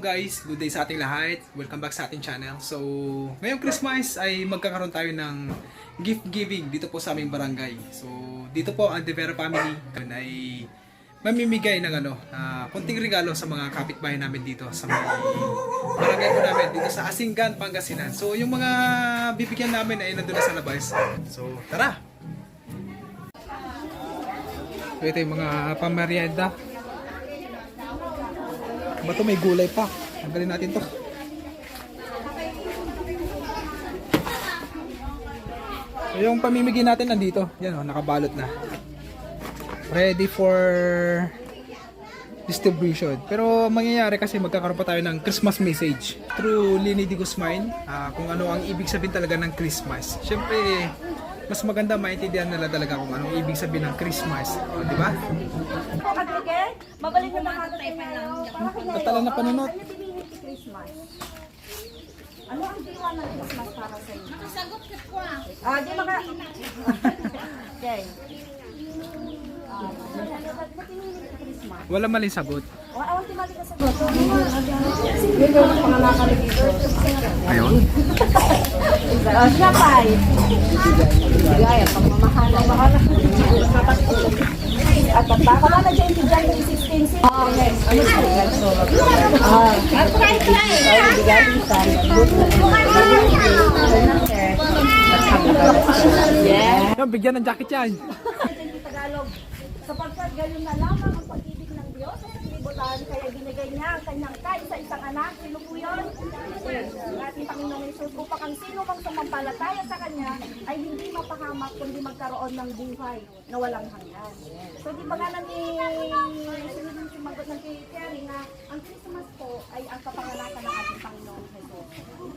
guys, good day sa ating lahat. Welcome back sa ating channel. So, ngayong Christmas ay magkakaroon tayo ng gift giving dito po sa aming barangay. So, dito po ang De Vera family ay mamimigay ng konting regalo sa mga kapitbahay namin dito sa mga barangay po namin dito sa Asinggan, Pangasinan. So, yung mga bibigyan namin ay nandun na sa labas. So, tara! So, ito yung mga pamerienda. Bato may gulay pa. Tanggalin natin to. So, yung pamimigay natin nandito. Yan o, nakabalot na. Ready for distribution. Pero mangyayari kasi magkakaroon pa tayo ng Christmas message through Lini Di Guzman. Kung ano ang ibig sabihin talaga ng Christmas. Siyempre, mas maganda maintindihan nila talaga kung anong ibig sabihin ng Christmas. O, di ba? Mabalik na mga tayo ngayon. Tatala na panunot. Ano din si Christmas? Ano ang diwa ng Christmas para sa inyo? Nakasagot ka po ah. Di maka... Okay. Ba't pinili si Christmas? Wala maling sagot. Awan timali ka sa gusto. Yun yung pangalakan dito. Ayun. Siya pa eh. Gaya, pagmamahalang mahalang. At baka na dyan si January 16. Okay. Ano siya? Yung bigyan ng jacket yan. Tagalog. Sapagkat gayon na lamang ang pag-ibig ng Diyos sa kinibutan, kaya binigay niya ang kanyang kaisa-isang anak. Sino po yun? Ang ating Panginoong Hesus, upang ang sino mang sumampalataya sa Kanya ay hindi mapahamak kundi magkaroon ng buhay na walang hanggan. So di ba nga nang sumagot ng kay Terry na ang Christmas po ay ang kapanganakan ng ating Panginoong Hesus.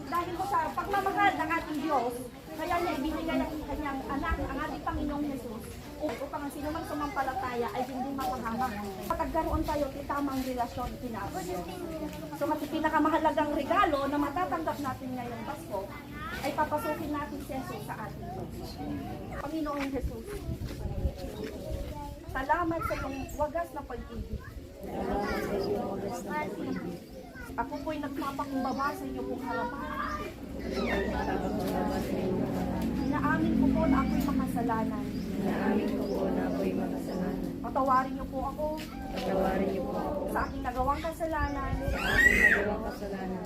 Dahil po sa pagmamahal ng ating Diyos, kaya niya ibinigay ang kanyang anak, ang ating Panginoong Hesus, upang ang sino mang sumampalataya ay hindi mapahamak. Pagkaroon tayo ng tamang relasyon kinabuhi. So pinakamahalagang regalo na matatanggap natin ngayong Pasko ay papasukin natin si Jesus sa ating puso. Panginoong Jesus, salamat sa iyong wagas na pag-ibig. Ako po'y nagpapakumbaba sa iyo kung harapan. Inaamin ko po na ako'y makasalanan. Patawarin niyo po ako. Sa aking nagawang kasalanan.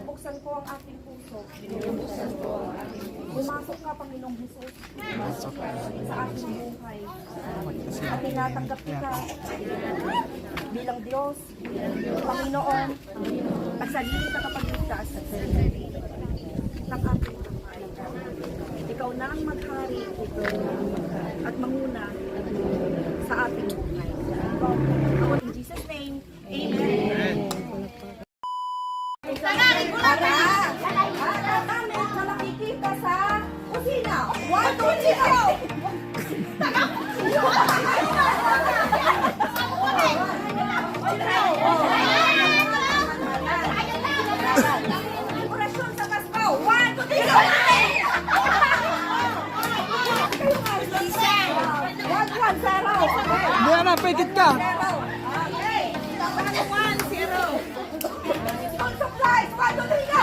Buksan ko ang aking puso. Pumasok ka, Panginoong Jesus. Sa aking buhay. At tinatanggap kita bilang Diyos, Panginoon, at sarili ka kapagligtas ng aking buhay. Ikaw na ang maghari at manguna sa ating buhay. Ako in Jesus' name, Amen. Gamit na nakikita sa kusina. 1, 2, 3, go! Dekorasyon sa Pasko. 1, 2, 3, go! 1-0. Hindi na, pwedit ka. Okay. 1-0. School supplies. 1, 2, 3, go!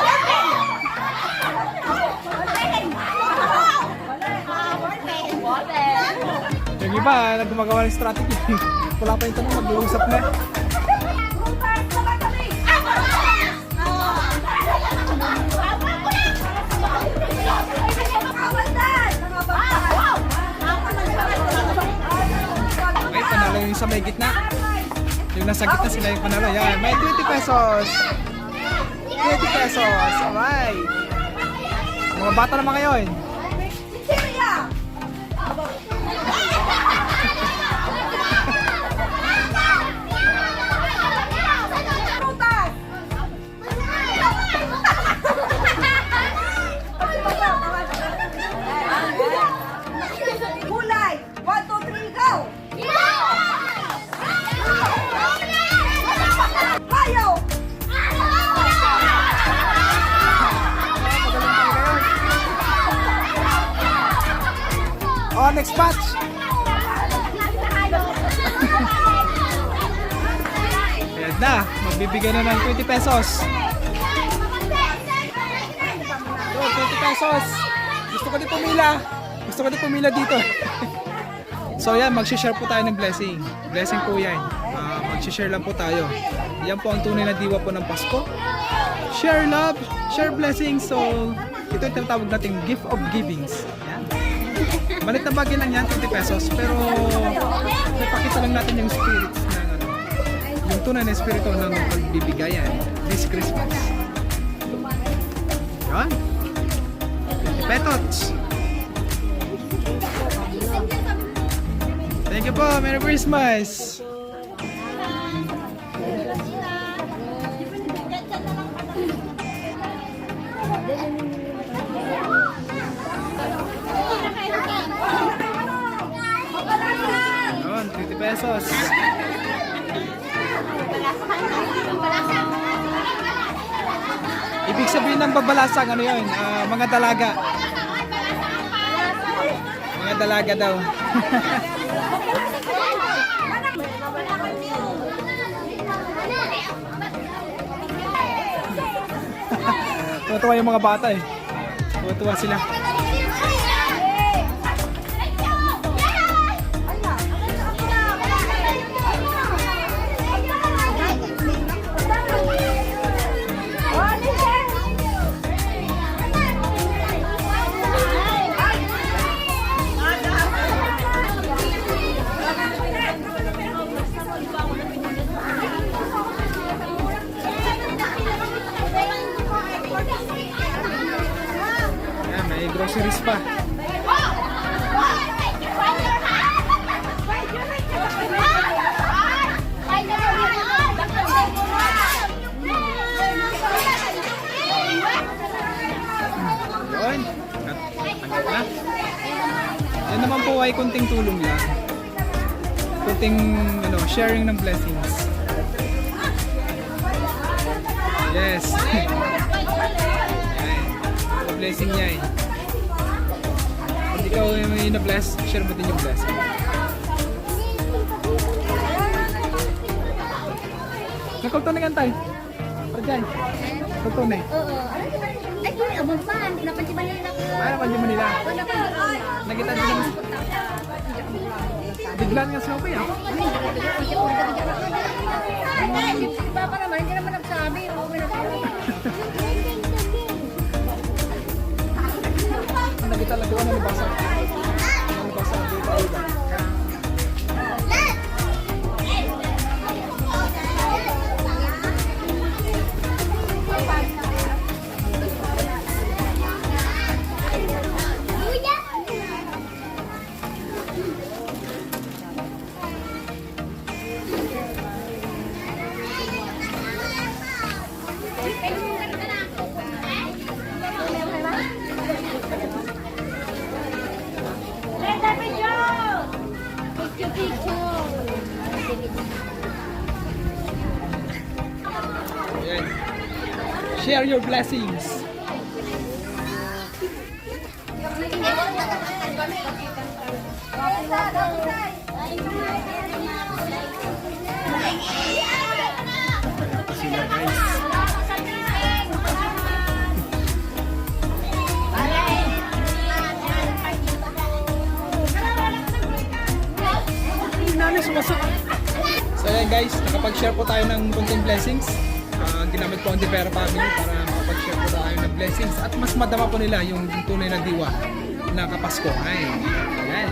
Yung iba, nagmagawa ng strategy. Wala pa yung tanong, mag-uusap na. Prutas, saka kami. Kawandan. Okay, panalo yung sa may gitna. Yung nasa gitna sila yung panalo. Yan, may 20 pesos. 20 pesos. Alright. Mga bata naman ngayon. Syria. Prutas. Gulay. 1, 2, 3, go! Hayo! Oh, next batch. Ayan na, magbibigay na ng 20 pesos. pesos. Gusto ko din pumila dito. So yan, mag-share po tayo ng blessing. Blessing po yan. Mag-share lang po tayo. Yan po ang tunay na diwa po ng Pasko. Share love, share blessings. So, ito yung tinatawag nating gift of givings. Yan. Malit na bagay lang yan, 20 pesos. Pero, napakita lang natin yung spirits ng yung tunay na espiritu ng pagbibigayan this Christmas. Yan. 20 pesos. Thank you po. Merry Christmas. Yun, 20 pesos. Ibig sabihin ng babalasang, ano yun? Mga dalaga. Mga dalaga daw. Tuwa yung mga bata eh. Tuwa sila. Ayan, may groceries pa. Yun. Tanggap na. Yan naman po ay kunting tulong lang. Kunting sharing ng blessings. Yes. Ayan. Blessing niya eh. Pag ikaw may na-bless, share mo din yung blessing. Nagkultunan tayo. Parjay. Kultunan eh. Oo. Ay, kung abang pa, napansiban nila ako. Ano pa dyan Manila? Nakita din naman. Biglan nga siya pa yan. Iba pa naman, hindi naman nagsabi. Nakita lang doon, nabasa. Nabasa ang dito. Ayan. Share your blessings. Ito sila guys. Nanay sumasak. So ayan guys, nakapag-share po tayo ng konting blessings. Ginamit po ang Divera Family para makapag-share po tayo ng blessings at mas madama po nila yung tunay na diwa na kapasko. Ayan.